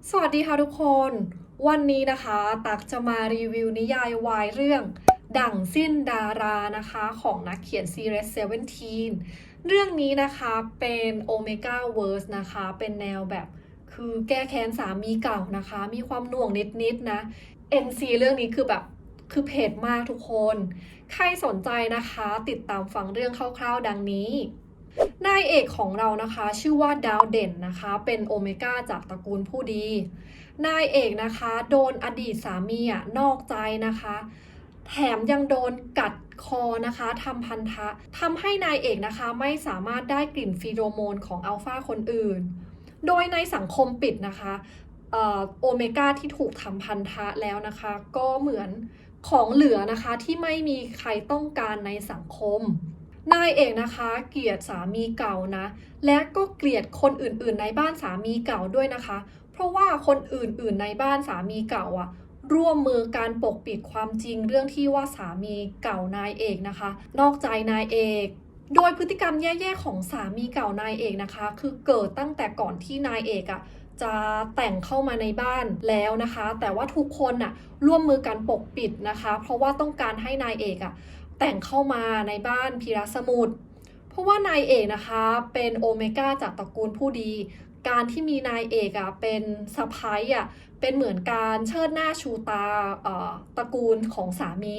สวัสดีค่ะทุกคน วันนี้นะคะตักจะมารีวิวนิยายวายเรื่องดั่งสิ้นดารานะคะของนักเขียนซีรีส์17เรื่องนี้นะคะเป็นโอเมก้าเวิร์สนะคะเป็นแนวแบบคือแก้แค้นสามีเก่านะคะมีความหน่วงนิดๆนะ NC เรื่องนี้คือแบบคือเผ็ดมากทุกคน ใครสนใจนะคะติดตามฟังเรื่องคร่าวๆดังนี้ นายเอกของเรานะคะชื่อว่าดาวเด่นนะคะเป็นโอเมก้าจากตระกูลผู้ดีนายเอกนะคะโดนอดีตสามีนอกใจนะคะแถมยังโดนกัดคอนะคะทำพันธะทำให้นายเอกนะคะไม่สามารถได้กลิ่นฟีโรโมนของอัลฟาคนอื่นโดยในสังคมปิดนะคะโอเมก้าที่ถูกทำพันธะแล้วนะคะก็เหมือนของเหลือนะคะที่ไม่มีใครต้องการในสังคม นายเอกนะคะเกลียดสามีเก่านะและก็เกลียดคนอื่นๆในบ้านสามีเก่าด้วยนะคะเพราะว่าคนอื่นๆในบ้านสามีเก่าร่วมมือการปกปิดความจริงเรื่องที่ว่าสามีเก่านายเอกนะคะนอกใจนายเอกโดยพฤติกรรมแย่ๆของสามีเก่านายเอกนะคะคือเกิดตั้งแต่ก่อนที่นายเอกจะแต่งเข้ามาในบ้านแล้วนะคะแต่ว่าทุกคนร่วมมือกันปกปิดนะคะเพราะว่าต้องการให้นายเอกแต่งเข้ามาในบ้านพีระสมุทรเพราะว่านายเอกนะคะเป็นโอเมก้าจากตระกูลผู้ดีการที่มีนายเอกเป็นสะพ้ายเป็นเหมือนการเชิดหน้าชูตาตระกูลของสามี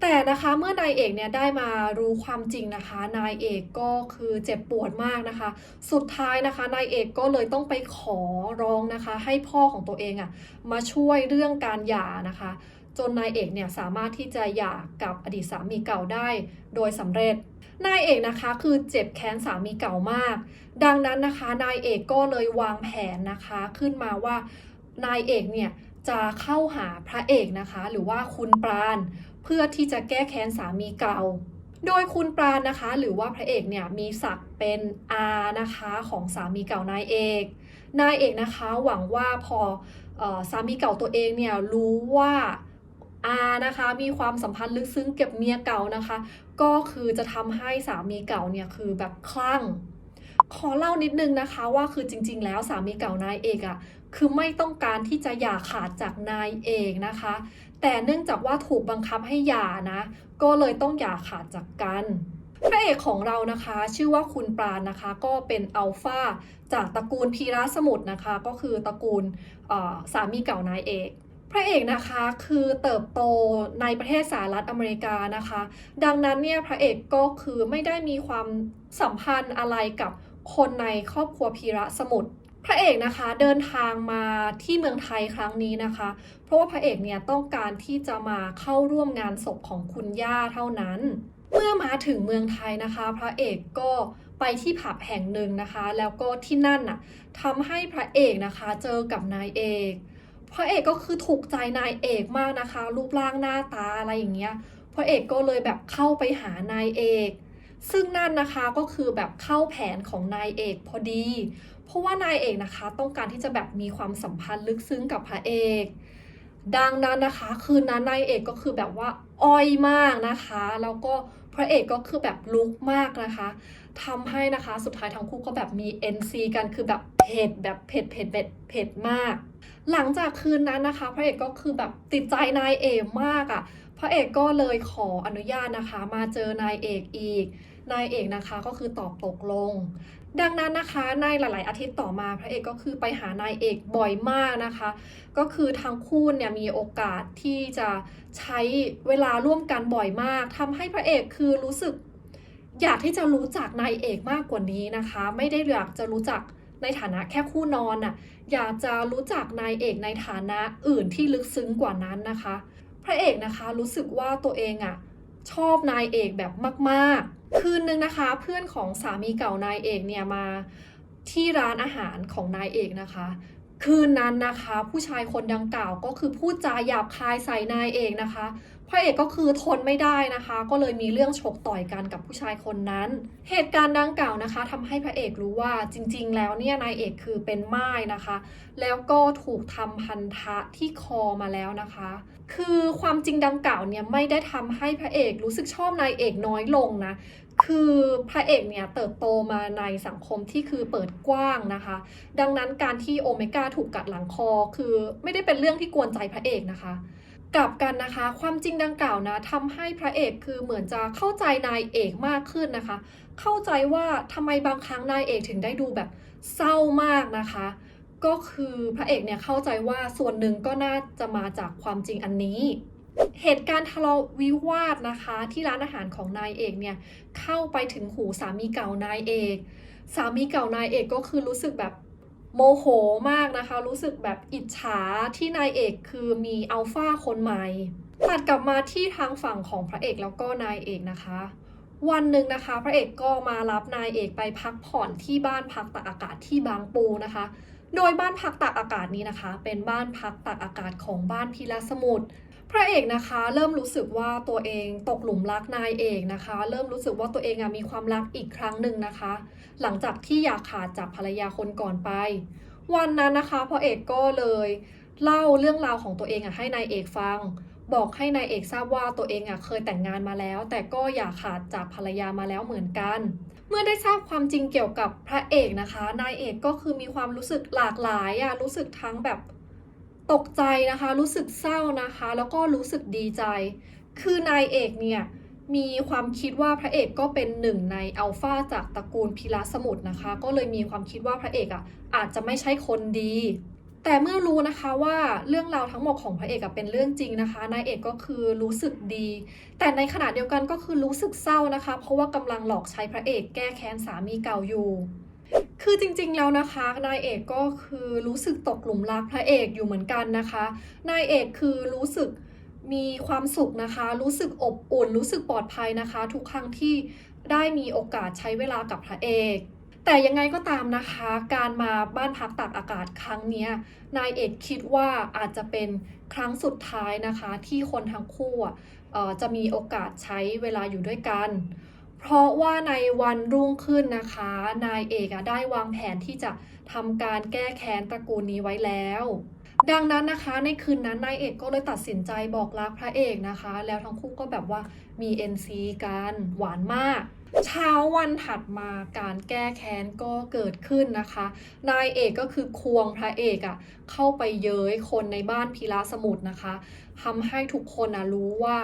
แต่นะคะเมื่อนายเอกเนี่ยได้มารู้ความจริงนะคะนายเอกก็คือเจ็บปวดมากนะคะสุดท้ายนะคะนายเอกก็เลยต้องไปขอร้องนะคะให้พ่อของตัวเองมาช่วยเรื่องการหย่านะคะจนนายเอกเนี่ยสามารถที่จะหย่ากับอดีตสามีเก่าได้โดยสำเร็จนายเอกนะคะคือเจ็บแค้นสามีเก่ามากดังนั้นนะคะนายเอกก็เลยวางแผนนะคะขึ้นมาว่านายเอกเนี่ยจะเข้าหาพระเอกนะคะหรือว่าคุณปราณเพื่อที่จะแก้แค้นสามีเก่าโดยคุณปราณนะคะหรือว่าพระเอกเนี่ยมีศักดิ์เป็นอานะคะของสามีเก่านายเอกนะคะหวังว่าพอสามีเก่าตัวเองเนี่ยรู้ว่านะคะมีความสัมพันธ์ลึกซึ้งเก็บเมียเก่านะคะก็คือจะทำให้สามีเก่าเนี่ยคือแบบคลั่งขอเล่านิดนึงนะคะว่าคือจริงๆแล้วสามีเก่านายเอกคือไม่ต้องการที่จะหย่าขาดจากนายเอกนะคะแต่เนื่องจากว่าถูกบังคับให้หย่านะก็เลยต้องหย่าขาดจากกันพระเอกของเรานะคะชื่อว่าคุณปราณนะคะก็เป็นอัลฟาจากตระกูลพีระสมุทรนะคะก็คือตระกูลสามีเก่านายเอกพระเอกนะคะคือเติบโตในประเทศสหรัฐอเมริกานะคะดังนั้นเนี่ยพระเอกก็คือไม่ได้มีความสัมพันธ์อะไรกับคนในครอบครัวพีระสมุทรพระเอกนะคะเดินทางมาที่เมืองไทยครั้งนี้นะคะเพราะว่าพระเอกเนี่ยต้องการที่จะมาเข้าร่วมงานศพของคุณย่าเท่านั้นเมื่อมาถึงเมืองไทยนะคะพระเอกก็ไปที่ผับแห่งหนึ่งนะคะแล้วก็ที่นั่นทำให้พระเอกนะคะเจอกับนายเอกพระเอกก็คือถูกใจนายเอกมากนะคะรูปร่างหน้าตาอะไรอย่างเงี้ยพระเอกก็เลยแบบเข้าไปหานายเอกซึ่งนั่นนะคะก็คือแบบเข้าแผนของนายเอกพอดีเพราะว่านายเอกนะคะต้องการที่จะแบบมีความสัมพันธ์ลึกซึ้งกับพระเอกดังนั้นนะคะคืนนั้นนายเอกก็คือแบบว่าอ้อยมากนะคะแล้วก็พระเอกก็คือแบบลุกมากนะคะทำให้นะคะสุดท้ายทั้งคู่ก็แบบมี NC กันคือแบบเผ็ดแบบเผ็ดมากหลังจากคืนนั้นนะคะพระเอกก็คือแบบติดใจนายเอกมากพระเอกก็เลยขออนุญาตนะคะมาเจอนายเอกอีกนายเอกนะคะก็คือตอบตกลงดังนั้นนะคะในหลายๆอาทิตย์ต่อมาพระเอกก็คือไปหานายเอกบ่อยมากนะคะก็คือทั้งคู่เนี่ยมีโอกาสที่จะใช้เวลาร่วมกันบ่อยมากทำให้พระเอกคือรู้สึกอยากที่จะรู้จักนายเอกมากกว่านี้นะคะไม่ได้อยากจะรู้จักในฐานะแค่คู่นอนอยากจะรู้จักนายเอกในฐานะอื่นที่ลึกซึ้งกว่านั้นนะคะพระเอกนะคะรู้สึกว่าตัวเองชอบนายเอกแบบมากๆคืนนึงนะคะเพื่อนของสามีเก่านายเอกเนี่ยมาที่ร้านอาหารของนายเอกนะคะคืนนั้นนะคะผู้ชายคนดังกล่าวก็คือพูดจาหยาบคายใส่นายเอกนะคะพระเอกก็คือทนไม่ได้นะคะก็เลยมีเรื่องชกต่อยกันกับผู้ชายคนนั้นเหตุการณ์ดังกล่าวนะคะทำให้พระเอกรู้ว่าจริงๆแล้วเนี่ยนายเอกคือเป็นม่ายนะคะแล้วก็ถูกทำพันธะที่คอมาแล้วนะคะคือความจริงดังกล่าวเนี่ยไม่ได้ทำให้พระเอกรู้สึกชอบนายเอกน้อยลงนะ คือพระเอกเนี่ยเติบโตมาในสังคมที่คือเปิดกว้างนะคะดังนั้นการที่โอเมก้าถูกกัดหลังคอคือไม่ได้เป็นเรื่องที่กวนใจพระเอกนะคะกลับกันนะคะความจริงดังกล่าวนะทำให้พระเอกคือเหมือนจะเข้าใจนายเอกมากขึ้นนะคะเข้าใจว่าทำไมบางครั้งนายเอกถึงได้ดูแบบเศร้ามากนะคะก็คือพระเอกเนี่ยเข้าใจว่าส่วนหนึ่งก็น่าจะมาจากความจริงอันนี้เหตุการณ์ทะเลาะวิวาทนะคะที่ร้านอาหารของนายเอกเนี่ยเข้าไปถึงหูสามีเก่านายเอกสามีเก่านายเอกก็คือรู้สึกแบบโมโหมากนะคะรู้สึกแบบอิจฉาที่นายเอกคือมีอัลฟาคนใหม่ตัดกลับมาที่ทางฝั่งของพระเอกแล้วก็นายเอกนะคะวันหนึ่งนะคะพระเอกก็มารับนายเอกไปพักผ่อนที่บ้านพักตากอากาศที่บางปูนะคะโดยบ้านพักตากอากาศนี้นะคะเป็นบ้านพักตากอากาศของบ้านพีระสมุทรพระเอกนะคะเริ่มรู้สึกว่าตัวเองตกหลุมรักนายเอกนะคะเริ่มรู้สึกว่าตัวเองมีความรักอีกครั้งหนึ่งนะคะหลังจากที่อยากขาดจากภรรยาคนก่อนไปวันนั้นนะคะพระเอกก็เลยเล่าเรื่องราวของตัวเองให้นายเอกฟังบอกให้นายเอกทราบว่าตัวเองเคยแต่งงานมาแล้วแต่ก็อยากขาดจากภรรยามาแล้วเหมือนกันเมื่อได้ทราบความจริงเกี่ยวกับพระเอกนะคะนายเอกก็คือมีความรู้สึกหลากหลายรู้สึกทั้งแบบตกใจนะคะรู้สึกเศร้านะคะแล้วก็รู้สึกดีใจคือนายเอกเนี่ยมีความคิดว่าพระเอกก็เป็นหนึ่งในอัลฟาจากตระกูลพีระสมุทรนะคะก็เลยมีความคิดว่าพระเอกอาจจะไม่ใช่คนดีแต่เมื่อรู้นะคะว่าเรื่องราวทั้งหมดของพระเอกเป็นเรื่องจริงนะคะนายเอกก็คือรู้สึกดีแต่ในขณะเดียวกันก็คือรู้สึกเศร้านะคะเพราะว่ากำลังหลอกใช้พระเอกแก้แค้นสามีเก่าอยู่คือจริงๆแล้วนะคะนายเอกก็คือรู้สึกตกหลุมรักพระเอกอยู่เหมือนกันนะคะนายเอกคือรู้สึกมีความสุขนะคะรู้สึกอบอุ่นรู้สึกปลอดภัยนะคะทุกครั้งที่ได้มีโอกาสใช้เวลากับพระเอกแต่ยังไงก็ตามนะคะการมาบ้านพักตากอากาศครั้งนี้นายเอกคิดว่าอาจจะเป็นครั้งสุดท้ายนะคะที่คนทั้งคู่จะมีโอกาสใช้เวลาอยู่ด้วยกันเพราะว่าในวันรุ่งขึ้นนะคะนายเอกได้วางแผนที่จะทำการแก้แค้นตระกูลนี้ไว้แล้วดังนั้นนะคะในคืนนั้นนายเอกก็เลยตัดสินใจบอกรักพระเอกนะคะแล้วทั้งคู่ก็แบบว่ามี NC กันหวานมากเช้าวันถัดมาการแก้แค้นก็เกิดขึ้นนะคะนายเอกก็คือควงพระเอกเข้าไปเย้ยคนในบ้านพีระสมุทรนะคะทำให้ทุกคนรู้ว่า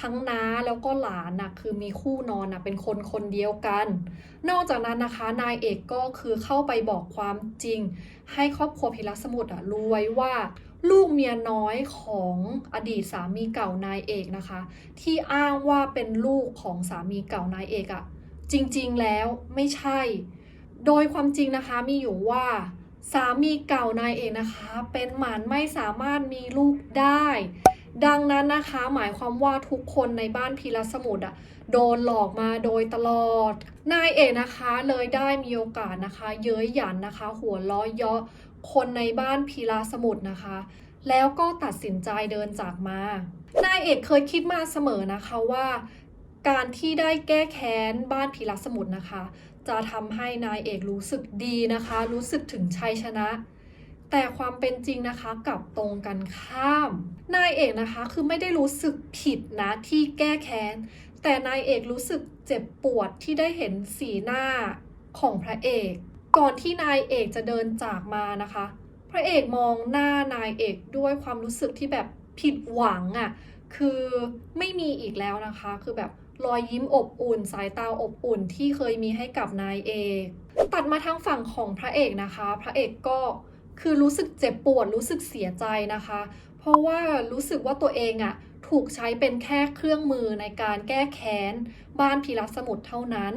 ทั้งน้าแล้วก็หลานคือมีคู่นอนเป็นคนคนเดียวกันนอกจากนั้นนะคะนายเอกก็คือเข้าไปบอกความจริงให้ครอบครัวพีระสมุทรรู้ไว้ว่าลูกเมียน้อยของอดีตสามีเก่านายเอกนะคะที่อ้างว่าเป็นลูกของสามีเก่านายเอกจริงๆแล้วไม่ใช่โดยความจริงนะคะมีอยู่ว่าสามีเก่านายเอกนะคะเป็นหมันไม่สามารถมีลูกได้ดังนั้นนะคะหมายความว่าทุกคนในบ้านพีระสมุทรโดนหลอกมาโดยตลอดนายเอกนะคะเลยได้มีโอกาสนะคะเย้ยหยันนะคะหัวล้อเยาะคนในบ้านพีระสมุทรนะคะแล้วก็ตัดสินใจเดินจากมานายเอกเคยคิดมาเสมอนะคะว่าการที่ได้แก้แค้นบ้านพีระสมุทรนะคะจะทำให้นายเอกรู้สึกดีนะคะรู้สึกถึงชัยชนะแต่ความเป็นจริงนะคะกลับตรงกันข้ามนายเอกนะคะคือไม่ได้รู้สึกผิดนะที่แก้แค้นแต่นายเอกรู้สึกเจ็บปวดที่ได้เห็นสีหน้าของพระเอกก่อนที่นายเอกจะเดินจากมานะคะพระเอกมองหน้านายเอกด้วยความรู้สึกที่แบบผิดหวังคือไม่มีอีกแล้วนะคะคือแบบรอยยิ้มอบอุ่นสายตาอบอุ่นที่เคยมีให้กับนายเอกตัดมาทางฝั่งของพระเอกนะคะพระเอกก็คือรู้สึกเจ็บปวดรู้สึกเสียใจนะคะเพราะว่ารู้สึกว่าตัวเองถูกใช้เป็นแค่เครื่องมือในการแก้แค้นบ้านพีระสมุทรเท่านั้น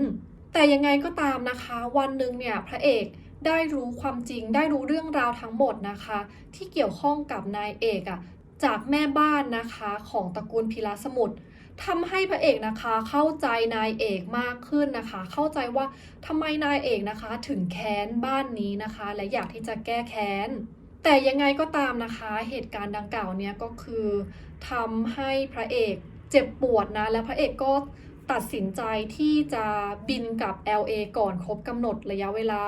แต่ยังไงก็ตามนะคะวันหนึ่งเนี่ยพระเอกได้รู้ความจริงได้รู้เรื่องราวทั้งหมดนะคะที่เกี่ยวข้องกับนายเอกจากแม่บ้านนะคะของตระกูลพีระสมุทรทำให้พระเอกนะคะเข้าใจนายเอกมากขึ้นนะคะเข้าใจว่าทำไมนายเอกนะคะถึงแค้นบ้านนี้นะคะและอยากที่จะแก้แค้นแต่ยังไงก็ตามนะคะเหตุการณ์ดังกล่าวเนี่ยก็คือทำให้พระเอกเจ็บปวดนะและพระเอกก็ตัดสินใจที่จะบินกลับ LA ก่อนครบกำหนดระยะเวลา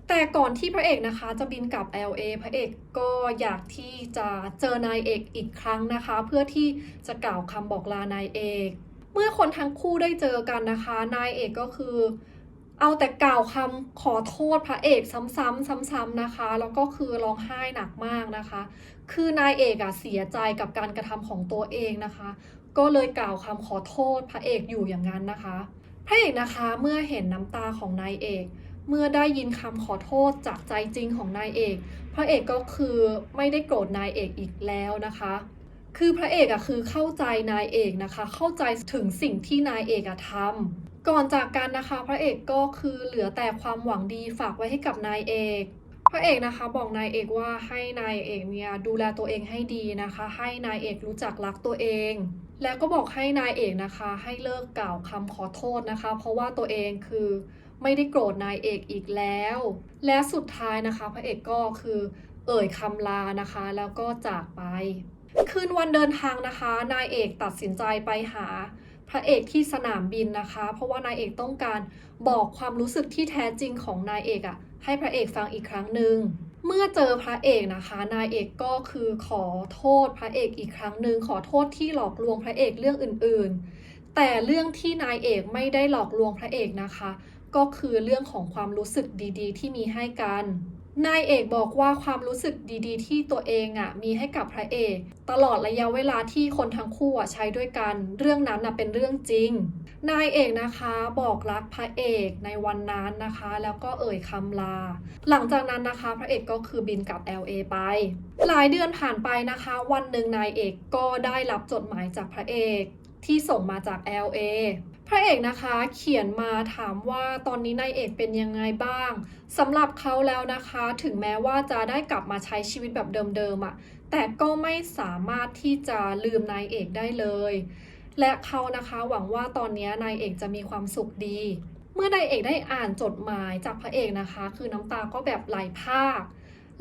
แต่ก่อนที่พระเอกนะคะจะบินกลับ LA พระเอกก็อยากที่จะเจอนายเอกอีกครั้งนะคะเพื่อที่จะกล่าวคำบอกลานายเอก เมื่อคนทั้งคู่ได้เจอกันนะคะนายเอกก็คือเอาแต่กล่าวคำขอโทษพระเอกซ้ำๆซ้ำๆนะคะแล้วก็คือร้องไห้หนักมากนะคะคือนายเอกเสียใจกับการกระทำของตัวเองนะคะก็เลยกล่าวคำขอโทษพระเอกอยู่อย่างนั้นนะคะพระเอกนะคะเมื่อเห็นน้ำตาของนายเอกเมื่อได้ยินคำขอโทษจากใจจริงของนายเอกพระเอกก็คือไม่ได้โกรธนายเอกอีกแล้วนะคะคือพระเอกคือเข้าใจนายเอกนะคะเข้าใจถึงสิ่งที่นายเอกทำก่อนจากกันนะคะพระเอกก็คือเหลือแต่ความหวังดีฝากไว้ให้กับนายเอกพระเอกนะคะบอกนายเอกว่าให้นายเอกเนี่ยดูแลตัวเองให้ดีนะคะให้นายเอกรู้จักรักตัวเองแล้วก็บอกให้นายเอกนะคะให้เลิกกล่าวคำขอโทษนะคะเพราะว่าตัวเองคือไม่ได้โกรธนายเอกอีกแล้วและสุดท้ายนะคะพระเอกก็คือเอ่ยคำลานะคะแล้วก็จากไปคืนวันเดินทางนะคะนายเอกตัดสินใจไปหาพระเอกที่สนามบินนะคะเพราะว่านายเอกต้องการบอกความรู้สึกที่แท้จริงของนายเอกให้พระเอกฟังอีกครั้งหนึ่งเมื่อเจอพระเอกนะคะนายเอกก็คือขอโทษพระเอกอีกครั้งหนึ่งขอโทษที่หลอกลวงพระเอกเรื่องอื่นๆแต่เรื่องที่นายเอกไม่ได้หลอกลวงพระเอกนะคะก็คือเรื่องของความรู้สึกดีๆที่มีให้กันนายเอกบอกว่าความรู้สึกดีๆที่ตัวเองมีให้กับพระเอกตลอดระยะเวลาที่คนทั้งคู่ใช้ด้วยกันเรื่องนั้นเป็นเรื่องจริงนายเอกนะคะบอกรักพระเอกในวันนั้นนะคะแล้วก็เอ่ยคำลาหลังจากนั้นนะคะพระเอกก็คือบินกลับ LA ไปหลายเดือนผ่านไปนะคะวันหนึ่งนายเอกก็ได้รับจดหมายจากพระเอกที่ส่งมาจาก LA พระเอกนะคะเขียนมาถามว่าตอนนี้นายเอกเป็นยังไงบ้างสำหรับเขาแล้วนะคะถึงแม้ว่าจะได้กลับมาใช้ชีวิตแบบเดิมๆแต่ก็ไม่สามารถที่จะลืมนายเอกได้เลยและเขานะคะหวังว่าตอนนี้นายเอกจะมีความสุขดีเมื่อนายเอกได้อ่านจดหมายจากพระเอกนะคะคือน้ำตาก็แบบไหลพราก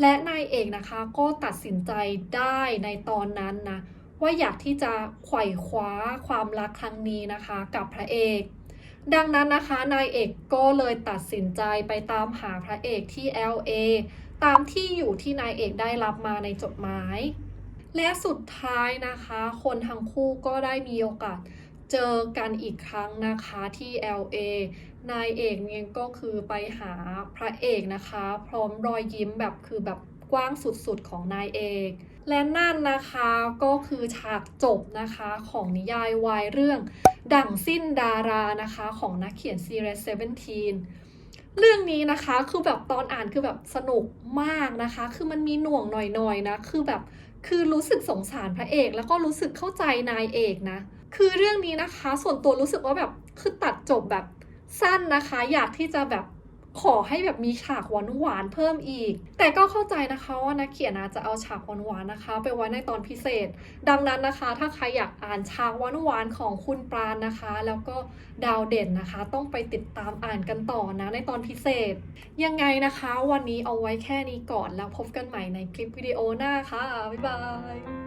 และนายเอกนะคะก็ตัดสินใจได้ในตอนนั้นนะว่าอยากที่จะไขว่คว้าความรักครั้งนี้นะคะกับพระเอกดังนั้นนะคะนายเอกก็เลยตัดสินใจไปตามหาพระเอกที่ LA ตามที่อยู่ที่นายเอกได้รับมาในจดหมายและสุดท้ายนะคะคนทั้งคู่ก็ได้มีโอกาสเจอกันอีกครั้งนะคะที่ LA นายเอกเนี่ยก็คือไปหาพระเอกนะคะพร้อมรอยยิ้มแบบคือแบบกว้างสุดๆของนายเอกและนั่นนะคะก็คือฉากจบนะคะของนิยายวายเรื่องดั่งสิ้นดารานะคะของนักเขียนซีรีส์17เรื่องนี้นะคะคือแบบตอนอ่านคือแบบสนุกมากนะคะคือมันมีหน่วงหน่อยๆนะคือรู้สึกสงสารพระเอกแล้วก็รู้สึกเข้าใจนายเอกนะคือเรื่องนี้นะคะส่วนตัวรู้สึกว่าแบบคือตัดจบแบบสั้นนะคะอยากที่จะแบบขอให้แบบมีฉากหวานๆเพิ่มอีกแต่ก็เข้าใจนะคะว่านักเขียนจะเอาฉากหวานๆนะคะไปไว้ในตอนพิเศษดังนั้นนะคะถ้าใครอยากอ่านฉากหวานๆของคุณปราณนะคะแล้วก็ดาวเด่นนะคะต้องไปติดตามอ่านกันต่อนะในตอนพิเศษยังไงนะคะวันนี้เอาไว้แค่นี้ก่อนแล้วพบกันใหม่ในคลิปวิดีโอหน้าค่ะบ๊ายบาย